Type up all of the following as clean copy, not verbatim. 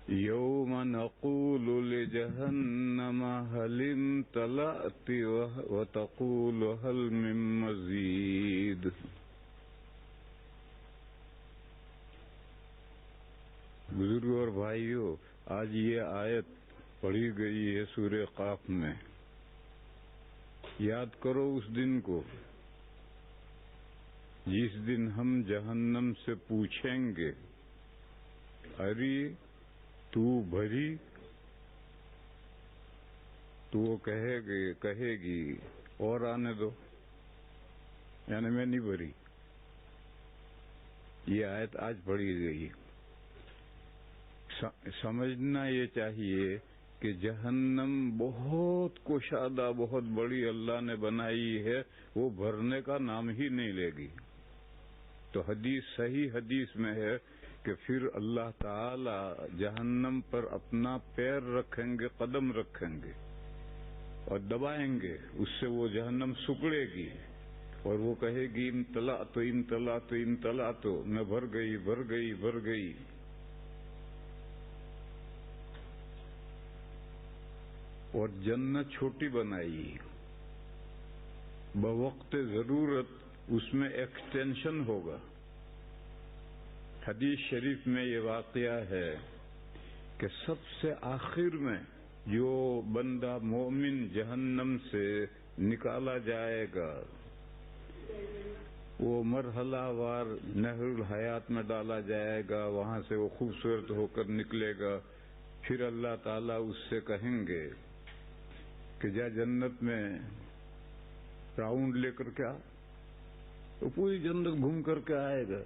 یوم نقول لجہنم هل امتلأت وتقول هل من مزید. بزرگوں اور بھائیوں، آج یہ آیت پڑھی گئی ہے سورہ قاف میں. یاد کرو اس دن کو جس دن ہم جہنم سے پوچھیں گے، ارے تو بھری؟ تو وہ کہے گی اور آنے دو، یعنی میں نہیں بھری. یہ آیت آج پڑھی گئی. سمجھنا یہ چاہیے کہ جہنم بہت کشادہ، بہت بڑی اللہ نے بنائی ہے، وہ بھرنے کا نام ہی نہیں لے گی. تو صحیح حدیث میں ہے کہ پھر اللہ تعالی جہنم پر اپنا پیر رکھیں گے، قدم رکھیں گے اور دبائیں گے، اس سے وہ جہنم سکڑے گی اور وہ کہے گی امتلأت امتلأت امتلأت، میں بھر گئی بھر گئی بھر گئی. اور جنت چھوٹی بنائی، بوقت ضرورت اس میں ایکسٹینشن ہوگا. حدیث شریف میں یہ واقعہ ہے کہ سب سے آخر میں جو بندہ مومن جہنم سے نکالا جائے گا، وہ مرحلہ وار نہر الحیات میں ڈالا جائے گا، وہاں سے وہ خوبصورت ہو کر نکلے گا. پھر اللہ تعالیٰ اس سے کہیں گے کہ جا جنت میں راؤنڈ لے کر کے آ. تو پوری جنت گھوم کر کے آئے گا،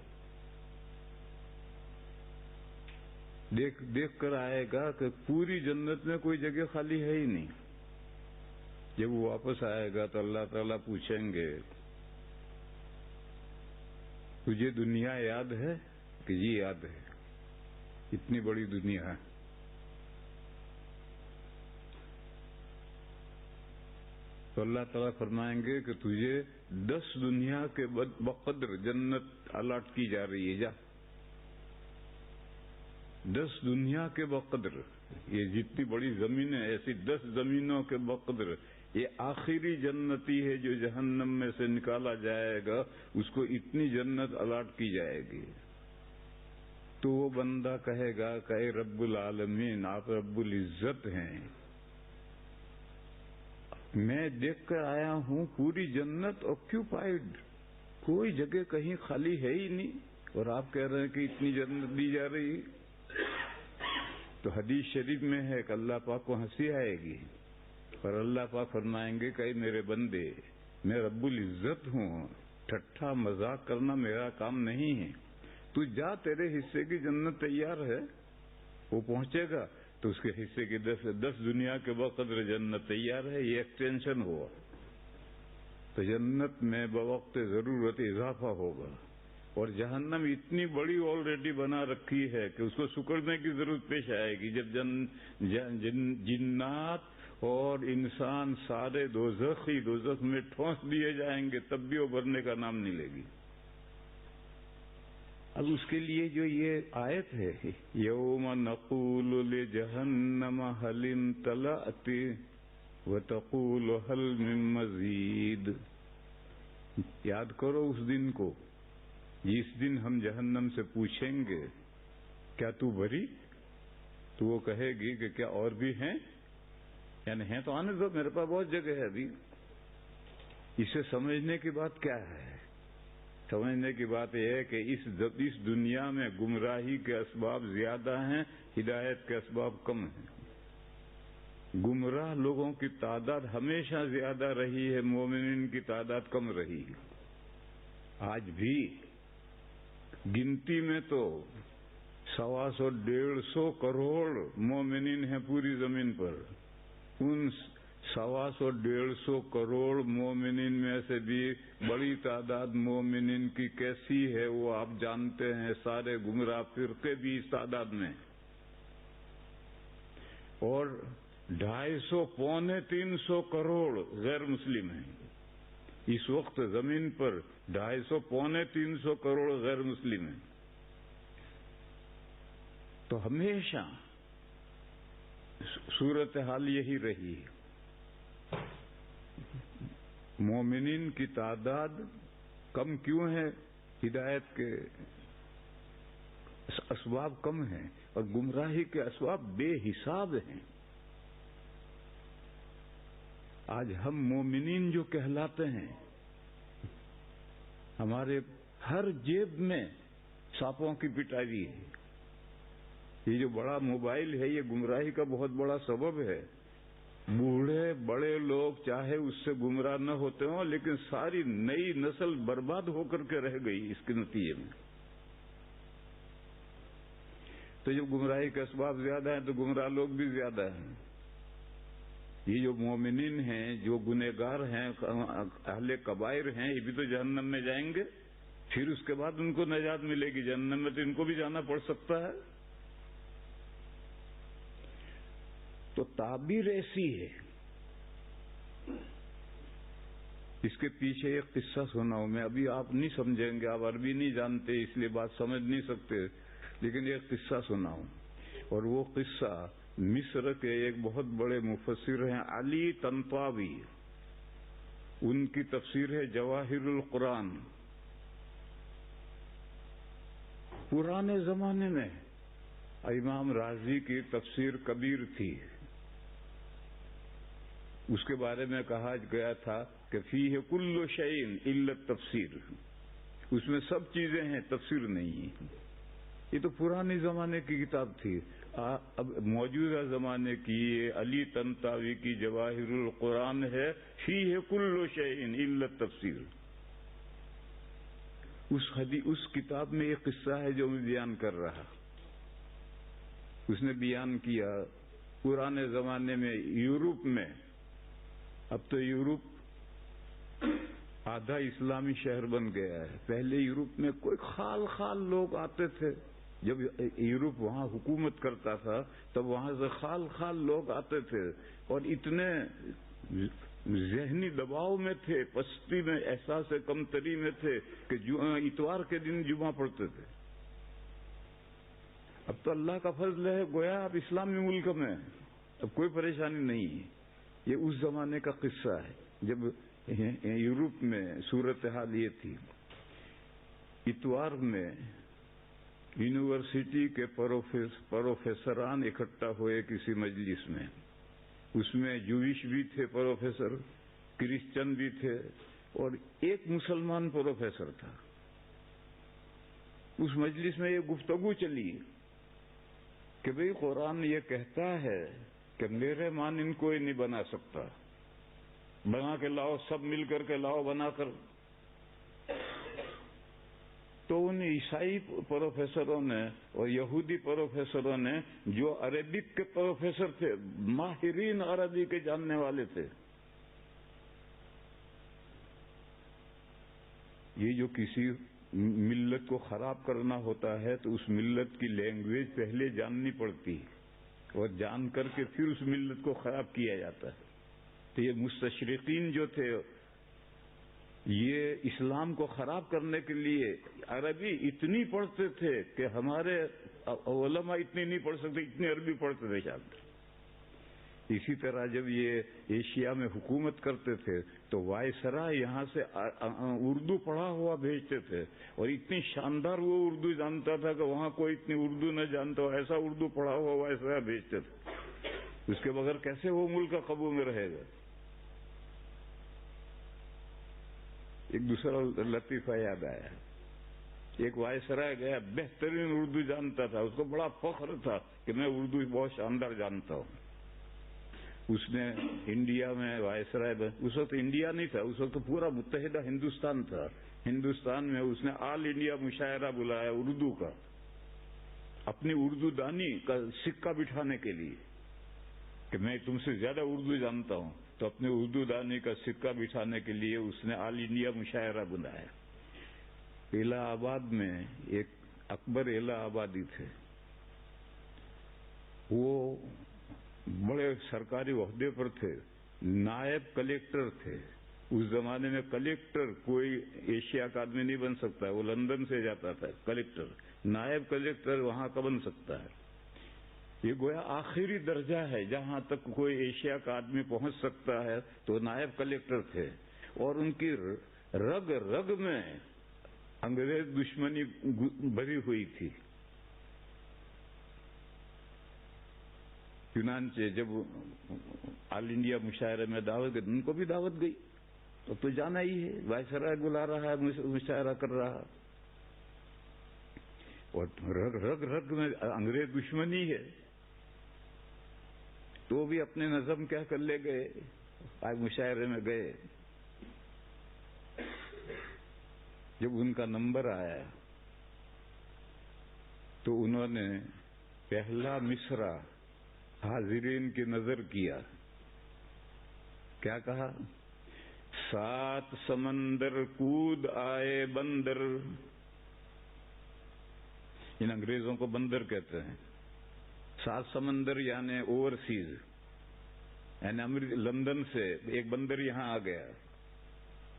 دیکھ کر آئے گا کہ پوری جنت میں کوئی جگہ خالی ہے ہی نہیں. جب وہ واپس آئے گا تو اللہ تعالیٰ پوچھیں گے تجھے دنیا یاد ہے؟ کہ جی یاد ہے، اتنی بڑی دنیا ہے. تو اللہ تعالیٰ فرمائیں گے کہ تجھے 10 دنیا کے بقدر جنت الاٹ کی جا رہی ہے، جا 10 دنیا کے بقدر. یہ جتنی بڑی زمین ہے ایسی 10 زمینوں کے بقدر. یہ آخری جنتی ہے جو جہنم میں سے نکالا جائے گا، اس کو اتنی جنت الاٹ کی جائے گی. تو وہ بندہ کہے گا کہ اے رب العالمین، آپ رب العزت ہیں، میں دیکھ کر آیا ہوں پوری جنت آکیوپائڈ، کوئی جگہ کہیں خالی ہے ہی نہیں، اور آپ کہہ رہے ہیں کہ اتنی جنت دی جا رہی. تو حدیث شریف میں ہے کہ اللہ پاک کو ہنسی آئے گی، اور اللہ پاک فرمائیں گے کہ اے میرے بندے، میں رب العزت ہوں، ٹھٹھا مذاق کرنا میرا کام نہیں ہے. تو جا، تیرے حصے کی جنت تیار ہے. وہ پہنچے گا تو اس کے حصے کی 10 دنیا کے بقدر جنت تیار ہے. یہ ایکسٹینشن ہوا تو جنت میں بوقت ضرورت اضافہ ہوگا. اور جہنم اتنی بڑی آلریڈی بنا رکھی ہے کہ اس کو سکڑنے کی ضرورت پیش آئے گی. جب جنات اور انسان سارے دوزخ میں ٹھونس دیے جائیں گے، تب بھی وہ بھرنے کا نام نہیں لے گی. اب اس کے لیے جو یہ آیت ہے، یوم نقول لجہنم هل امتلأت وتقول هل من مزید. یاد کرو اس دن کو جس دن ہم جہنم سے پوچھیں گے کیا تو بھری؟ تو وہ کہے گی کہ کیا اور بھی ہیں، یعنی ہیں تو آنے دو، میرے پاس بہت جگہ ہے ابھی. اسے سمجھنے کی بات کیا ہے؟ سمجھنے کی بات یہ ہے کہ اس دنیا میں گمراہی کے اسباب زیادہ ہیں، ہدایت کے اسباب کم ہیں. گمراہ لوگوں کی تعداد ہمیشہ زیادہ رہی ہے، مومنین کی تعداد کم رہی ہے. آج بھی گنتی میں تو 125 کروڑ مومنین ہیں پوری زمین پر. ان 125 کروڑ مومنین میں سے بھی بڑی تعداد مومنین کی کیسی ہے وہ آپ جانتے ہیں. سارے گمراہ فرقے بھی اس تعداد میں، اور 250 پونے 300 کروڑ غیر مسلم ہیں. اس وقت زمین پر 250 پونے 300 کروڑ غیر مسلم ہیں. تو ہمیشہ صورتحال یہی رہی. مومنین کی تعداد کم کیوں ہے؟ ہدایت کے اسباب کم ہیں اور گمراہی کے اسباب بے حساب ہیں. آج ہم مومنین جو کہلاتے ہیں، ہمارے ہر جیب میں سانپوں کی پٹائی ہے. یہ جو بڑا موبائل ہے یہ گمراہی کا بہت بڑا سبب ہے. بوڑھے بڑے لوگ چاہے اس سے گمراہ نہ ہوتے ہوں، لیکن ساری نئی نسل برباد ہو کر کے رہ گئی اس کے نتیجے میں. تو جب گمراہی کے اسباب زیادہ ہیں تو گمراہ لوگ بھی زیادہ ہیں. یہ جو مومنین ہیں، جو گنہگار ہیں، اہل کبائر ہیں، یہ بھی تو جہنم میں جائیں گے. پھر اس کے بعد ان کو نجات ملے گی. جہنم میں تو ان کو بھی جانا پڑ سکتا ہے. تو تعبیر ایسی ہے. اس کے پیچھے ایک قصہ سناؤں میں. ابھی آپ نہیں سمجھیں گے، آپ عربی نہیں جانتے اس لیے بات سمجھ نہیں سکتے، لیکن ایک قصہ سناؤں. اور وہ قصہ مصر کے ایک بہت بڑے مفسر ہیں علی طنطاوی، ان کی تفسیر ہے جواہر القرآن. پرانے زمانے میں امام رازی کی تفسیر کبیر تھی. اس کے بارے میں کہا گیا تھا کہ فیہ کل شیء الا التفسیر، اس میں سب چیزیں ہیں، تفسیر نہیں ہے. یہ تو پرانے زمانے کی کتاب تھی. اب موجودہ زمانے کی یہ علی طنطاوی کی جواہر القرآن ہے، فیہ کل شیء الا التفسیر. اس کتاب میں ایک قصہ ہے جو میں بیان کر رہا. اس نے بیان کیا پرانے زمانے میں یورپ میں، اب تو یورپ آدھا اسلامی شہر بن گیا ہے. پہلے یورپ میں کوئی خال خال لوگ آتے تھے. جب یورپ وہاں حکومت کرتا تھا تب وہاں سے خال خال لوگ آتے تھے اور اتنے ذہنی دباؤ میں تھے، پستی میں، احساس کمتری میں تھے کہ اتوار کے دن جمعہ پڑھتے تھے. اب تو اللہ کا فضل ہے، گویا اب اسلامی ملک میں اب کوئی پریشانی نہیں ہے. یہ اس زمانے کا قصہ ہے جب یورپ میں صورتحال یہ تھی. اتوار میں یونیورسٹی کے پروفیسران اکٹھا ہوئے کسی مجلس میں. اس میں جویش بھی تھے پروفیسر، کرسچن بھی تھے اور ایک مسلمان پروفیسر تھا. اس مجلس میں یہ گفتگو چلی کہ بھئی قرآن یہ کہتا ہے کہ میرے مانند کوئی نہیں بنا سکتا، بنا کے لاؤ، سب مل کر کے لاؤ بنا کر. تو ان عیسائی پروفیسروں نے اور یہودی پروفیسروں نے، جو عربک کے پروفیسر تھے، ماہرین عربی کے جاننے والے تھے، یہ جو کسی ملت کو خراب کرنا ہوتا ہے تو اس ملت کی لینگویج پہلے جاننی پڑتی اور جان کر کے پھر اس ملت کو خراب کیا جاتا ہے. تو یہ مستشرقین جو تھے یہ اسلام کو خراب کرنے کے لیے عربی اتنی پڑھتے تھے کہ ہمارے علماء اتنی نہیں پڑھ سکتے، اتنی عربی پڑھتے تھے شاید. اسی طرح جب یہ ایشیا میں حکومت کرتے تھے تو وائسرا یہاں سے اردو پڑھا ہوا بھیجتے تھے اور اتنی شاندار وہ اردو جانتا تھا کہ وہاں کوئی اتنی اردو نہ جانتا ہو، ایسا اردو پڑھا ہوا وائسرا بھیجتے تھے. اس کے بغیر کیسے وہ ملک کا قابو میں رہے گا. ایک دوسرا لطیفہ یاد آیا. ایک وائسرا گیا، بہترین اردو جانتا تھا، اس کو بڑا فخر تھا کہ میں اردو بہت شاندار جانتا ہوں. اس نے انڈیا میں وائسرائے، اس وقت انڈیا نہیں تھا، اس وقت پورا متحدہ ہندوستان تھا. ہندوستان میں اس نے آل انڈیا مشاعرہ بلایا اردو کا، اپنی اردو دانی کا سکہ بٹھانے کے لیے کہ میں تم سے زیادہ اردو جانتا ہوں. تو اپنے اردو دانی کا سکہ بٹھانے کے لیے اس نے آل انڈیا مشاعرہ بلایا. الہ آباد میں ایک اکبر الہ آبادی تھے، وہ بڑے سرکاری عہدے پر تھے، نائب کلیکٹر تھے. اس زمانے میں کلیکٹر کوئی ایشیا کا آدمی نہیں بن سکتا، وہ لندن سے جاتا تھا کلیکٹر. نائب کلیکٹر وہاں کا بن سکتا ہے. یہ گویا آخری درجہ ہے جہاں تک کوئی ایشیا کا آدمی پہنچ سکتا ہے. تو نائب کلیکٹر تھے اور ان کی رگ رگ میں انگریز دشمنی بھری ہوئی تھی. چنانچہ جب آل انڈیا مشاعرے میں دعوت گئی، ان کو بھی دعوت گئی. تو جانا ہی ہے، وائسرائے بلا رہا ہے، مشاعرہ کر رہا، اور رگ رگ رگ میں انگریز دشمنی ہے. تو بھی اپنے نظم کیا کر لے گئے، آج مشاعرے میں گئے. جب ان کا نمبر آیا تو انہوں نے پہلا مصرع حاضرین کی نظر کیا. کیا کہا؟ 7 سمندر کود آئے بندر. ان انگریزوں کو بندر کہتے ہیں. 7 سمندر یعنی اوورسیز، یعنی لندن سے ایک بندر یہاں آ گیا.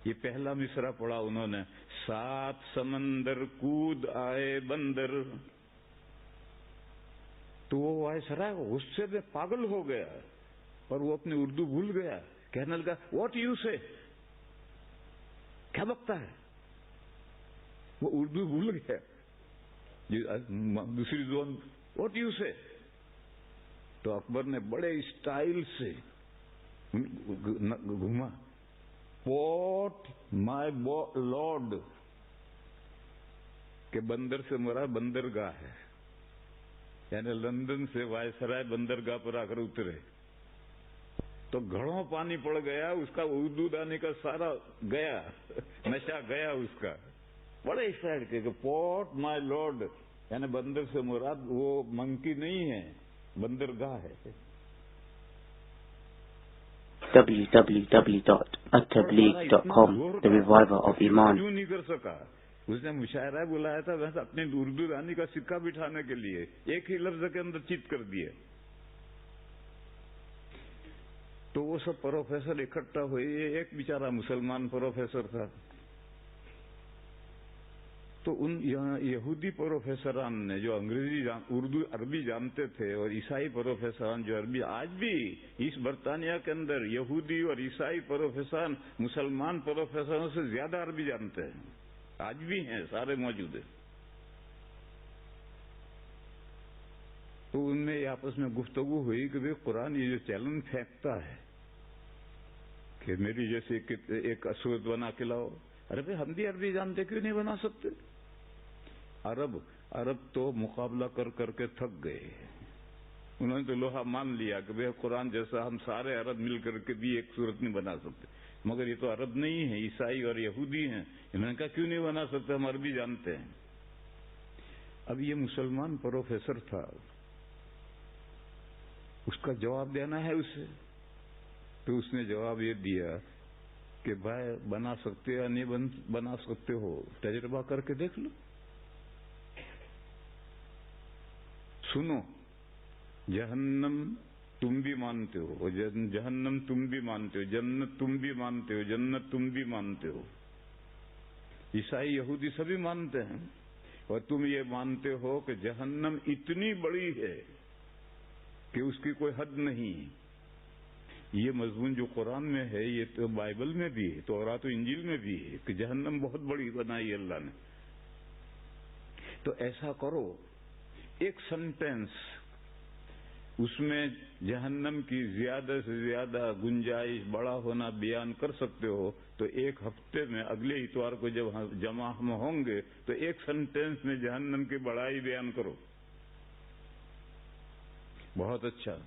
یہ پہلا مصرع پڑھا انہوں نے، 7 سمندر کود آئے بندر. تو وہ وائسرائے غصے میں پاگل ہو گیا اور وہ اپنی اردو بھول گیا. کہنے لگا واٹ یو سے، کیا بکتا ہے. وہ اردو بھول گیا، دوسری زبان واٹ یو سے. تو اکبر نے بڑے اسٹائل سے گھوما، پورٹ مائی لارڈ، کہ بندر سے مراد بندرگاہ ہے، یعنی لندن سے وائسرائے بندرگاہ پر آ کر اترے. تو گھڑوں پانی پڑ گیا، اس کا اردو دانے کا سارا گیا، نشہ گیا اس کا. بڑے اسٹائل کے کہ پورٹ مائی لارڈ، یعنی بندر سے مراد وہ منکی نہیں ہے، بندرگاہ ہے. www.attableek.com The Reviver of Iman. کیوں نہیں کر سکا؟ اس نے مشاعرہ بلایا تھا ویسے اپنے اردو دانی کا سکہ بٹھانے کے لیے، ایک ہی لفظ کے اندر چیت کر دیے. تو وہ سب پروفیسر اکٹھا ہوئے. ایک بیچارہ مسلمان پروفیسر تھا. تو ان یہودی پروفیسران نے جو انگریزی اردو عربی جانتے تھے، اور عیسائی پروفیسران جو عربی، آج بھی اس برطانیہ کے اندر یہودی اور عیسائی پروفیسران مسلمان پروفیسروں سے زیادہ عربی جانتے ہیں، آج بھی ہیں، سارے موجود ہیں. تو ان میں آپس میں گفتگو ہوئی کہ بھئی قرآن یہ جو چیلنج پھینکتا ہے کہ میری جیسے ایک سورت بنا کے لاؤ. ارے بھائی ہم بھی عربی جانتے، کیوں نہیں بنا سکتے؟ عرب تو مقابلہ کر کر کے تھک گئے. انہوں نے تو لوہا مان لیا کہ بھئی قرآن جیسا ہم سارے عرب مل کر کے بھی ایک صورت نہیں بنا سکتے. مگر یہ تو عرب نہیں ہے، عیسائی اور یہودی ہیں. انہوں نے کہا کیوں نہیں بنا سکتے، ہم عربی جانتے ہیں. اب یہ مسلمان پروفیسر تھا، اس کا جواب دینا ہے اسے. تو اس نے جواب یہ دیا کہ بھائی بنا سکتے یا نہیں بنا سکتے ہو، تجربہ کر کے دیکھ لو. سنو، جہنم تم بھی مانتے ہو، جہنم تم بھی مانتے ہو، جنت تم بھی مانتے ہو، جنت تم بھی مانتے ہو. عیسائی یہودی سبھی مانتے ہیں، اور تم یہ مانتے ہو کہ جہنم اتنی بڑی ہے کہ اس کی کوئی حد نہیں. یہ مضمون جو قرآن میں ہے یہ تو بائبل میں بھی ہے، تورات و انجیل میں بھی ہے کہ جہنم بہت بڑی بنائی اللہ نے. تو ایسا کرو، ایک سنٹینس اس میں جہنم کی زیادہ سے زیادہ گنجائش، بڑا ہونا بیان کر سکتے ہو. تو ایک ہفتے میں اگلے اتوار کو جب جمع ہم ہوں گے تو ایک سنٹینس میں جہنم کی بڑائی بیان کرو. بہت اچھا.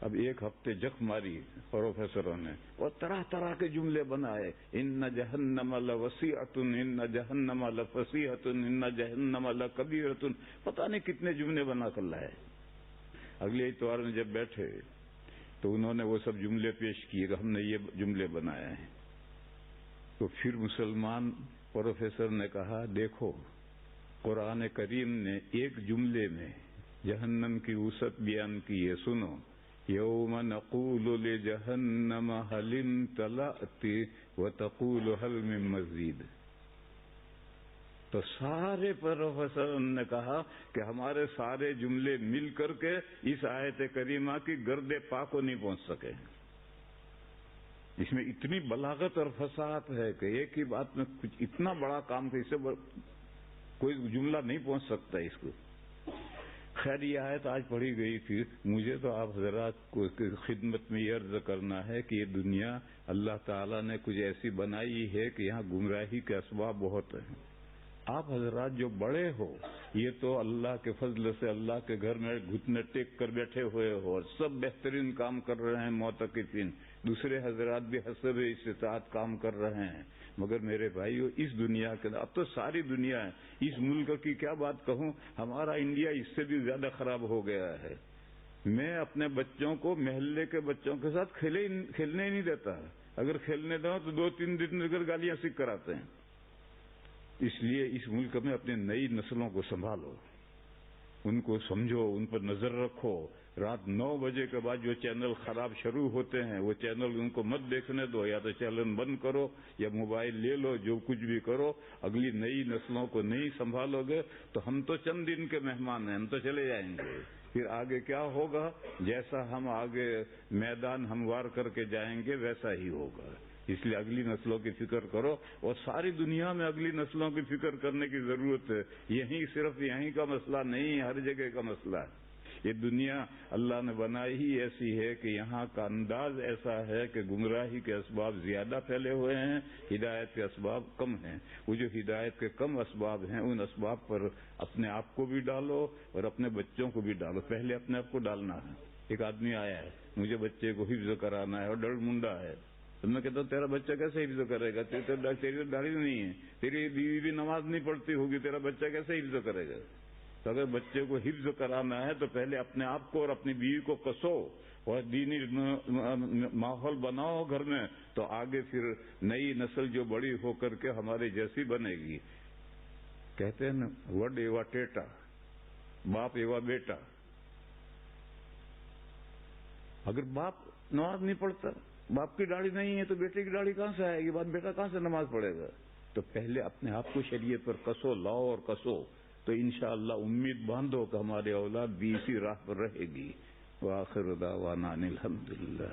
اب ایک ہفتے جک ماری پروفیسروں نے اور طرح طرح کے جملے بنائے. ان جہنم لوسیعۃ، ان جہنم لفصیحۃ، ان جہنم لکبیرۃ، پتہ نہیں کتنے جملے بنا کر لائے. اگلے اتوار میں جب بیٹھے تو انہوں نے وہ سب جملے پیش کیے کہ ہم نے یہ جملے بنائے ہیں. تو پھر مسلمان پروفیسر نے کہا دیکھو، قرآن کریم نے ایک جملے میں جہنم کی وسعت بیان کی ہے. سنو، یوم نقول لجہنم هل امتلأت وتقول هل من مزید. تو سارے پروفیسر نے کہا کہ ہمارے سارے جملے مل کر کے اس آیت کریمہ کی گرد پا کو نہیں پہنچ سکے. اس میں اتنی بلاغت اور فصاحت ہے کہ ایک ہی بات میں کچھ اتنا بڑا کام کہ اس سے کوئی جملہ نہیں پہنچ سکتا اس کو. خیر یہ آیت آج پڑھی گئی تھی. مجھے تو آپ حضرات کو خدمت میں یہ عرض کرنا ہے کہ یہ دنیا اللہ تعالیٰ نے کچھ ایسی بنائی ہے کہ یہاں گمراہی کے اسباب بہت ہیں. آپ حضرات جو بڑے ہو یہ تو اللہ کے فضل سے اللہ کے گھر میں گھٹنے ٹیک کر بیٹھے ہوئے ہو اور سب بہترین کام کر رہے ہیں معتکفین. دوسرے حضرات بھی حسب استطاعت کام کر رہے ہیں. مگر میرے بھائیو اس دنیا کے اب تو ساری دنیا ہے. اس ملک کی کیا بات کہوں, ہمارا انڈیا اس سے بھی زیادہ خراب ہو گیا ہے. میں اپنے بچوں کو محلے کے بچوں کے ساتھ کھیلنے ہی نہیں دیتا. اگر کھیلنے دوں تو 2-3 دن گالیاں سیکھ کر آتے ہیں. اس لیے اس ملک میں اپنی نئی نسلوں کو سنبھالو, ان کو سمجھو, ان پر نظر رکھو. رات 9 بجے کے بعد جو چینل خراب شروع ہوتے ہیں وہ چینل ان کو مت دیکھنے دو. یا تو چینل بند کرو یا موبائل لے لو, جو کچھ بھی کرو. اگلی نئی نسلوں کو نہیں سنبھالو گے تو ہم تو چند دن کے مہمان ہیں, ہم تو چلے جائیں گے. پھر آگے کیا ہوگا, جیسا ہم آگے میدان ہموار کر کے جائیں گے ویسا ہی ہوگا. اس لیے اگلی نسلوں کی فکر کرو, اور ساری دنیا میں اگلی نسلوں کی فکر کرنے کی ضرورت ہے. صرف یہیں کا مسئلہ نہیں, ہر جگہ کا مسئلہ ہے. یہ دنیا اللہ نے بنائی ہی ایسی ہے کہ یہاں کا انداز ایسا ہے کہ گمراہی کے اسباب زیادہ پھیلے ہوئے ہیں, ہدایت کے اسباب کم ہیں. وہ جو ہدایت کے کم اسباب ہیں ان اسباب پر اپنے آپ کو بھی ڈالو اور اپنے بچوں کو بھی ڈالو. پہلے اپنے آپ کو ڈالنا ہے. ایک آدمی آیا ہے, مجھے بچے کو حفظ کرانا ہے اور ڈر منڈا ہے. تو میں کہتا ہوں تیرا بچہ کیسے حفظ کرے گا, تیری داڑھی نہیں ہے, تیری بیوی بھی نماز نہیں پڑھتی ہوگی, تیرا بچہ کیسے حفظ کرے گا. تو اگر بچے کو حفظ کرانا ہے تو پہلے اپنے آپ کو اور اپنی بیوی کو کسو اور دینی ماحول بناؤ گھر میں, تو آگے پھر نئی نسل جو بڑی ہو کر کے ہمارے جیسی بنے گی. کہتے ہیں نا وڈ ایوا ٹیٹا, باپ ایوا بیٹا. اگر باپ نماز نہیں پڑھتا, باپ کی داڑھی نہیں ہے تو بیٹے کی داڑھی کہاں سے آئے گی, بات بیٹا کہاں سے نماز پڑھے گا. تو پہلے اپنے آپ کو شریعت پر کسو, لاؤ اور کسو, تو انشاءاللہ امید باندھو کہ ہمارے اولاد بھی اسی راہ پر رہے گی. وآخر دعوانا الحمدللہ.